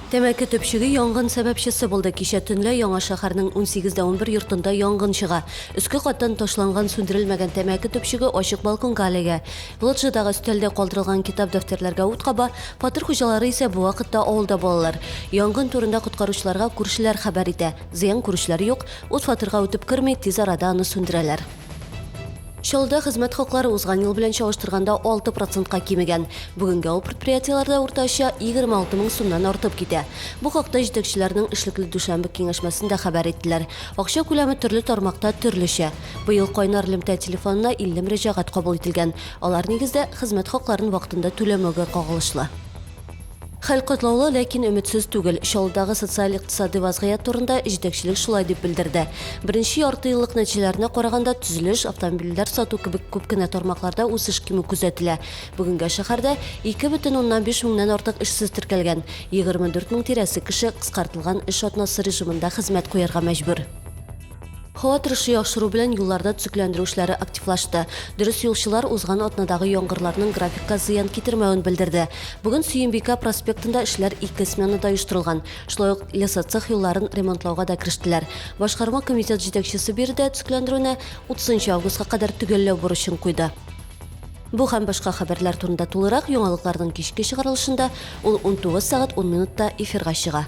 Тәмәке төпчеге янгын сәбәпчесе булды. Кичә төнлә Яңа шәһәрнең 18-11 йортында янгын чыга. Өске каттан ташланган сүндерелмәгән тәмәке төпчеге ачык балконга эләгә. Лоджиядагы өстәлдә калдырылган китап дәфтәрләргә ут каба, фатир хуҗалары исә бу вакытта авылда балалар. Янгын турында коткаручыларга күршеләр хәбәр итә. Зыян күрүчеләр юк, ут фатирга үтеп керми, тиз арада аны сүндерәләр. Чаллыда хезмәт хаклары узган ел белән чагыштырганда 6%-ка кимегән. Бүгенге ул предприятиеләрдә уртача 26 мең сумнан артып китә. Бу хакта җитәкчеләрнең эшлекле дүшәмбе киңәшмәсендә хәбәр иттеләр. Акча күләме төрле тармакта төрлечә. Быел кайнар элемтә телефонына 50 мөрәҗәгать кабул ителгән. Алар нигездә хезмәт хакларын вакытында түләмәүгә кагылышлы. Хәл катлаулы, ләкин өметсез түгел. Чаллыдагы социаль-икътисади вазгыять турында җитәкчелек шулай дип белдерде. Беренче ярты еллык нәтиҗәләренә караганда төзелеш, автомобильләр сату кебек күп кенә тармакларда үсеш кимү күзәтелә. Бүгенгә шәһәрдә 2,5 меңнән артык эшсез теркәлгән. 24 мең тирәсе кеше кыскартылган эш атнасы режимында хезмәт куярга мәҗбүр. Һава торышы яхшыру белән юлларда төзекләндерү эшләре активлашты. Дөрес юлчылар узган атнадагы яңгырларның графикка зыян китермәвен белдерде. Бүген Сөембикә проспектында эшләр 2 сменада оештырылган. Шулай ук лесоцех юлларын ремонтлауга да кирештеләр. Башкарма комитет җитәкчесе биредә төзекләндерүне 30 августка кадәр төгәлләү бурычын куйды. Бу һәм башка хәбәрләр турында тулырак яңалыкларның кичке чыгарылышында ул 19 сәгать 10 минутта эфирга чыга.